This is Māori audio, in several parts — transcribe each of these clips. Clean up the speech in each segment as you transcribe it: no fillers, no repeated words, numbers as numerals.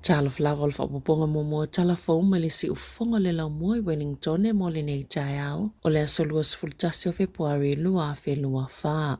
Tala Fou whapuponga momo Tala Fou malisi ufonga le lau moi Wellington e mole nei tai au o le asoluas fultasi o Februari lua whelua wha.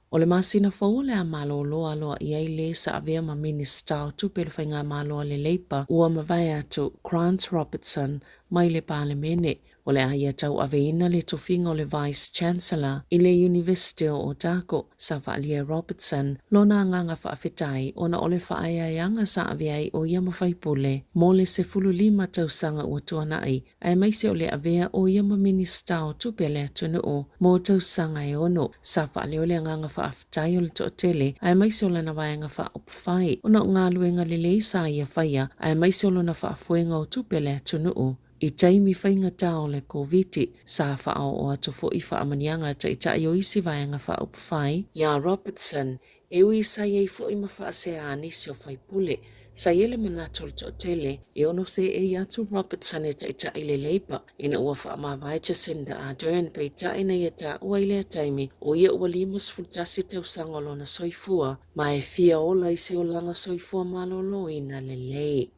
O le masina Fou le a malo loa loa iai le sa avea ma minista o tupe le whainga malo le leipa ua mawai atu Grant Robertson mai le pale mene. O le aia tau aveina le tofinga o le Vice Chancellor i le University o Otago, Savelina Robertson, lona nganga whaafetai ona o le whaaiaianga sa aveai o ia mawhaipule, mo le se fululima tausanga ua tuanai, ai maise o le avea o ia ma minista o tupe le atunu o, mo tausanga e ono, Savelina o le nganga whaafetai o le tootele, ai maise o le nawaianga whaopwhai, ona ngā luenga le leisa ia whaia, ai maise o lona whaafuenga o tupe le atunu o. I taimi whainga tau le COVID sa whao o atu fo i whaamanianga ta i tai o isi vaianga whaopwhai, ia Robertson, e ui sa iei fo i mawhaase a anisi o whaipule, sa iele manatol to tele, e ono se e atu Robertson e tai le leipa, ina ua whaamawai Jacinda Ardern pe tai na ia ta ua ile taimi, o ia ua limas fultasi tau sangolo na soifua, ma e fia ola isi o langa soifua malolo ina le lei.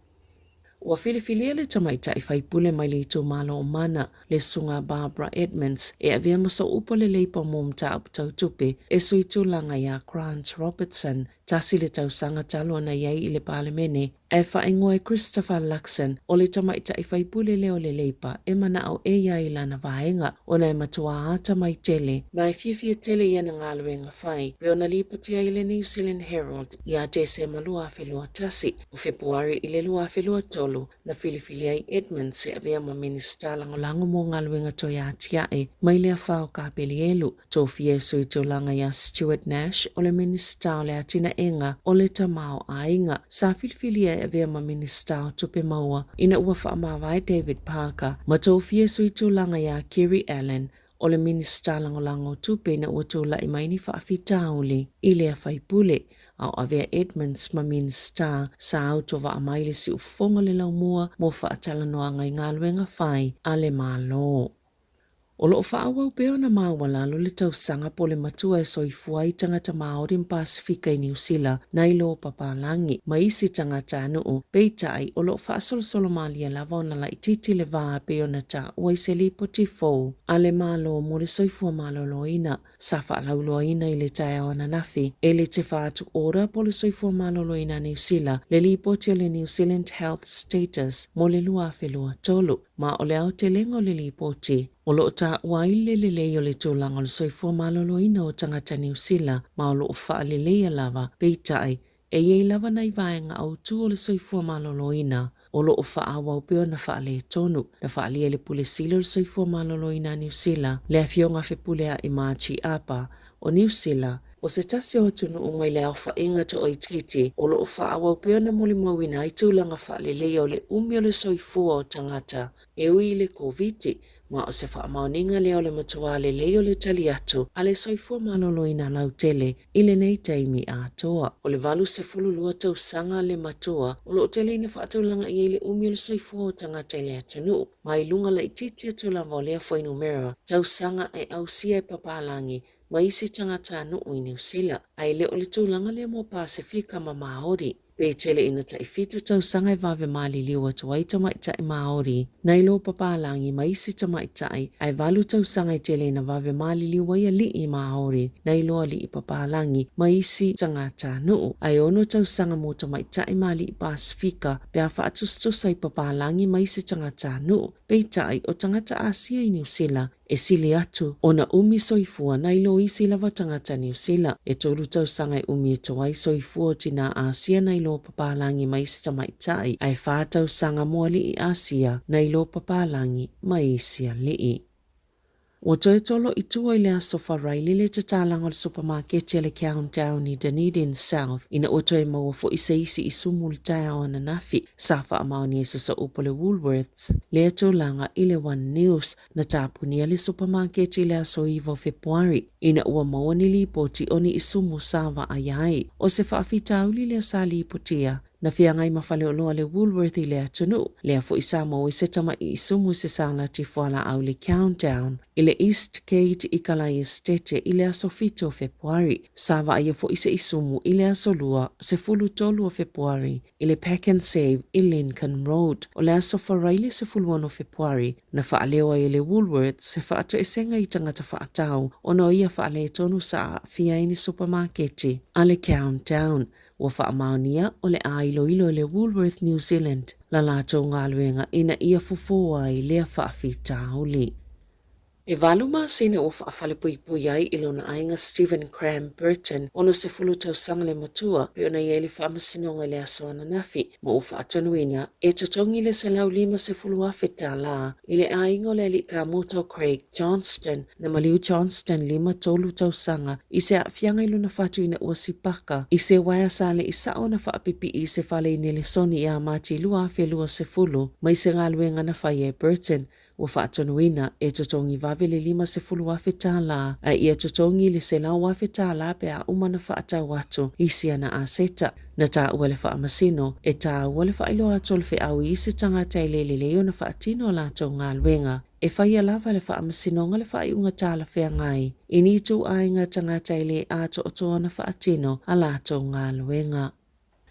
Ua filifilia le tamaita i whaipule mai le ito malo o mana le sunga Barbara Edmonds e avea masa upo le leipa mom ta uptau tupe e suitu langa ia Grant Robertson tasi le tausanga talo na iai i le palemene e whaingoe Christopher Luxon o le tamaita i whaipule leo le leipa e mana au e iai lana vaenga o na e matua ata mai tele mai fiafia tele ia na ngaluenga whai pe o na lipatia i le New Zealand Herald i a te se malua whelua tasi o Februari i le lua whelua tolu na filifilia i Edmonds se avea ma minista langolango mo ngaluenga toia atia e mai lea whao ka pelielu to fie suitu langa ia Stuart Nash o le minista o le atina enga o le tamao ainga sa filifilia e avea ma minista o tupe maua ina ua whaamawai David Parker ma to fie suitu langa ia Kerry Allen o le minista langolango tupe na ua tula i maini whaafitauli i lea whaipule au avea Edmonds ma minista sa auto wa amaile si ufonga le laumua mo whaatalanoanga i ngaluenga whai a le malo. O loo whaawau peo na mawalalo le tausanga po le matua e soifua i tangata Māori in Pasifika i New Zealand na ilo papalangi ma isi tangata anu peitai o loo whaasolosolo malia lava o na la ititi le vaa peo na ta ua i se lipo tifo a le malo mo le soifua maloloina sa whaalauloina i le tae o ananafi e le te whaatu ora po le soifua maloloina New Zealand le lipo te le New Zealand Health Status mo le lua whelua tolu ma o le au te lengo le lipo te. O loo ta waile le leo le tūlanga le soifua maloloina o tangata New Zealand ma o loo wha le leia lava peitai e iei lava nei vaenga au tu o le soifua maloloina o loo wha awau peo na wha le tonu na wha lia le pule silo le soifua maloloina New Zealand le afionga whepulea i Machi apa o New Zealand o se tasi o tunu umai le au whainga to o ititi o loo wha awau peo na muli mawina i tūlanga wha le leo le umi o le soifua o tangata e ui le COVID ma o se whaamaoninga leo le matua le leo le tali atu a le soifua maloloina lautele i le nei taimi a toa. O le valu se fululua tau sanga le matua o lo tele ina whaataulanga i le umi le soifua o tangata le atunu. Ma i lunga la ititi atu lava o lea whainumera tau sanga e au sia e papalangi ma isi tangata anu i New Zealand. Ai leo le tūlanga le mo Pasifika ma Māori. Pe tele ina tai fitu tau sanga e vave mali liwa tuai tamaitai Māori. Na ilo papalangi ma isi tamaitai ai valu tau sanga i tele ina vave mali liwa ia li i Māori. Na ilo li i papalangi ma isi tangata nuu. Ai ono tau sanga mo tamaitai mali i Pasifika pe a whaatustus ai papalangi ma isi tangata nuu. Pe tai o tangata Asia i New Zealand e sili atu o na umi soifua na ilo isi lava tangata New Zealand e tolu tau sanga i umi e toai soifua o tina Asia na ilo papalangi ma isi tamaitai ai whaatau sanga moali i Asia na ilo papalangi ma isi a lii. O toi tolo i tua i lea sofa raili le tatalanga le supermarket le countdown i Dunedin South ina o toi maua fo isa isi i sumuli tae o ananafi safa amaoni e sasa upo le Woolworths le atolanga i le One News na tapunia le supermarket i lea soiva Februari ina ua maua ni lipoti oni i sumu sava ayai o se whaafitauli lea sa lipotia na whiangai mawhale o loa le Woolworth I le atunu, lea fo I Sāmoa I se tama I isumu I se sāna ti whala au le countdown, I le East Gate I Kalai Estete I le aso fito o Februari, sawa ia fo I se isumu I le aso lua se fulu tolu o Februari, I le Pack and Save I Lincoln Road, o le aso wharaile se fuluano o Februari, na whaalewa I le Woolworth se whaato e senga I tangata whaatau, o no ia whaale tonu sa fiaini supermarketi, a le countdown, wa whaamaonia o le ailoilo le Woolworth New Zealand, la lato ngā luenga ina ia fufua I lea whaafitauli. E valuma sine o whaafale pui ai ilona ainga Stephen Cram Burton ono se fulu tau sanga le matua pe ona ieli whaamasino le asoana nafi mo o whaatonuina e totongi le se lau lima se fulu awhita la ile aingo le li ka moto Craig Johnston na maliu Johnston lima tolu tau sanga I se awhianga ilona whatu ina ua sipaka I se waya sale I sao na whaapipi I se whale inele soni I a mati lua awhi lua se fulu mai se ngaluenga na whaie Burton Ua whaatonuina e totongi vavele lima se fulu awhita la a ia totongi le se lau awhita la pe a umana whaatau atu isi ana a seta. Na tā ua le whaamasino e tā ua le whailo atolfe au I se tangata I le leo na whaatino la tau ngā luenga. E whaia lava le whaamasino nga le whaiunga tāla whea ngai. I ni tu ainga tangata I le ato o toa na whaatino a la tau ngā luenga.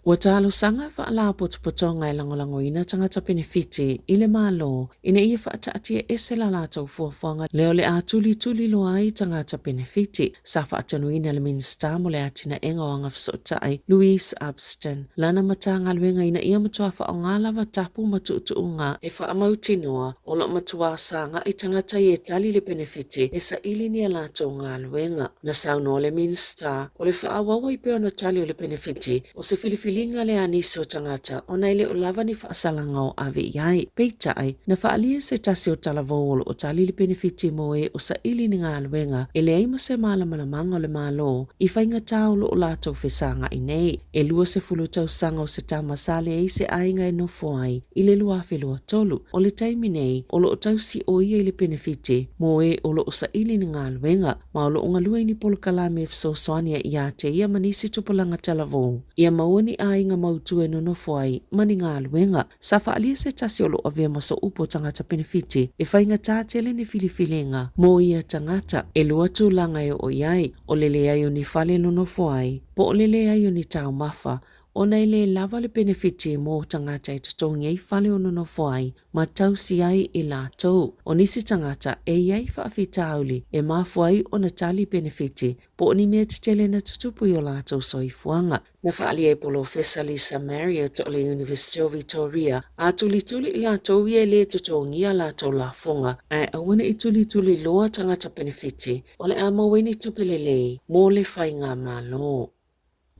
Ua tālo sanga whaala potopotonga I langolango ina tangata benefiti I le malo ina ia whaataatia ese la lātou fuafuanga leo le a tuli loa I tangata benefiti sa whaatanu ina le minsta mo le atina enga o anga whasotai Louise Abston. Lana matanga luenga ina ia matua whaonga lava tapu matuutuunga e whaamautinua o lo matua sanga I tangata I e tali le benefiti e sa ili ni a lātou ngā luenga. Na sauno le minsta o le whaawawa I peo na tali o le benefiti o se Filinga le anisi o tangata o naile o lava ni whaasalanga o ave iai. Peitai, na whaalia se tasi o Tala Fou o tali le benefiti moe o sa ili ni ngā luenga e le aima se malamanamanga o le malo I whainga tāulo o lātou whesanga I nei. E lua se fulu tau sanga o se tama sale e se ainga e no foai I le lua whelua tolu. O le taimi nei, o lo o tau si o ia I le benefiti moe o lo o sa ili ni ngā luenga ma o lo o ngalua ni polo kalame e fsosoania I a te ia manisi tupolanga Tala Fou. Ia mauni ainga mautue no no foai mani ngā luenga. Sa whaalia se tasi o lo avea maso upo tangata benefiti e whainga tātele ni filifilenga mo ia tangata e lua tūlanga e o iai o lele ai o ni whale no no foai po o lele ai o ni tau mafa o nei le lava le benefiti mo tangata I tutongi ai whale o no foai ma tausi ai I lātou. O nisi tangata e iai whaafitauli e mafuai o na tali benefiti po o ni mea titele na tutupu I o lātou soifuanga. Na whaalia e polo Fesa Lisa Marriott o le University of Victoria a tuli I lātou ia le tutongi a lātou la fonga a awana I tuli loa tangata benefiti o le amaweni tupelelei mo le whainga malo.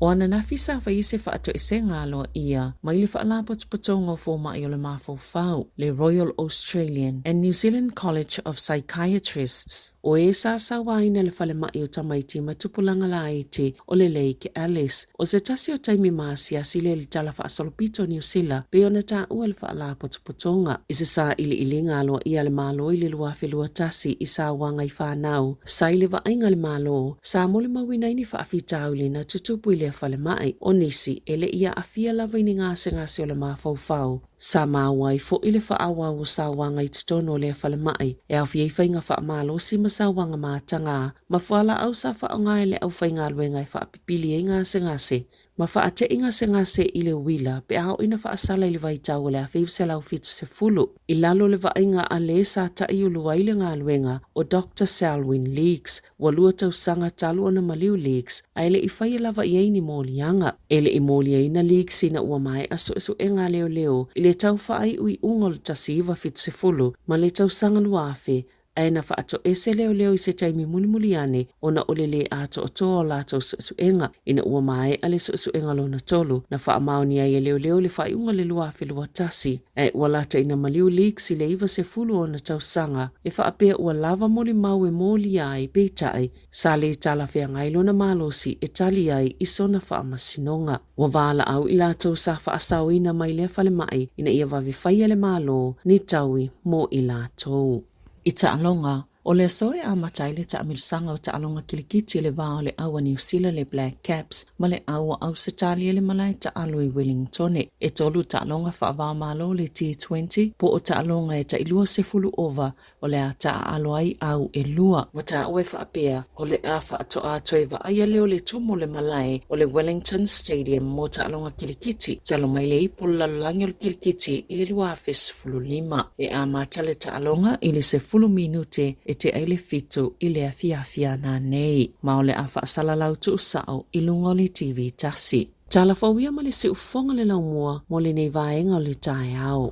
O ana nafisa fa ise fa ato ese ngalo ia mai le fa la potongo fo mai o le mafau le Royal Australian and New Zealand College of Psychiatrists o e sa waina le fale mai o tamaiti matupulanga la ite o le Lake Alice o se tasi o taimi masia sile le tala fa asolopito New Zealand pe ona ta ua le fa la potonga ise sa ili ngalo ia le malo I le lua felua tasi I sa wanga I whanau sa ile va ainga le malo sa mole mawina ini fa afitauli na tutupu ile fale mai o nisi ele ia afia lava I ngase o le mafau sa mawai fo ile fa awa o sa wanga I tutono le fale mai e afia I whainga fa malo si masa wanga matanga ma fuala au sa fa ngai le au whainga luenga I fa pipili e ngase ma fa ate ngase ile wila pe au ina fa asala ile vai tau le afi se lau fitu se fulu I lalo le vainga a le sa ta I ulua ile ngā luenga o Dr. Selwyn Leaks walua tau sanga talu ona maliu Leaks a ele I whai lava I eini molianga ele I moliaina Leaks ina ua mai aso e ngā leo ile tau whai ui ungol tasiva fitu se fulu ma le tau sanga nuafe aina fa ato ese leo I se taimi muli ane ona olele ato o toa lato suenga ina ua mai ale suenga lo na tolu na fa amaoni ai leo le fa iunga le lua felua tasi e walata ina maliu Leaks I le iwa se fulu ona tau sanga e fa apea ua lava moli mau e moli ai peitai sa le tala fea ngailo na malosi e tali ai I sona fa amasinonga wa vala au I lato sa fa asau ina mai le fale mai ina ia vawe fai le malo ni taui mo I lato. I ta'alonga, O le soe a matai le taʻamilasanga o taʻalonga kilikiti le vā o le aua New Zealand le Black Caps ma le aua Ausitalia le malai taʻalo i Wellington. E tolu taʻalonga whaavāmalo le T20 po o taʻalonga e taʻilua se fulu ova o le a taʻalo ai au e lua. Wa taʻaue whaapea o le a whaatoa atoe aia leo le tumo le malai o le Wellington Stadium mo taʻalonga kilikiti. Talo mai le ipo lalangi o le kilikiti i le lua fulu lima. E a matale taʻalonga i le se fulu minute e te aile fitu i le afia na nei. Ma o le a whaasalalau tu usao i lunga o le TV tasi. Tala Fou ia ma le si ufonga le laumua mo le nei vaenga o le tae au.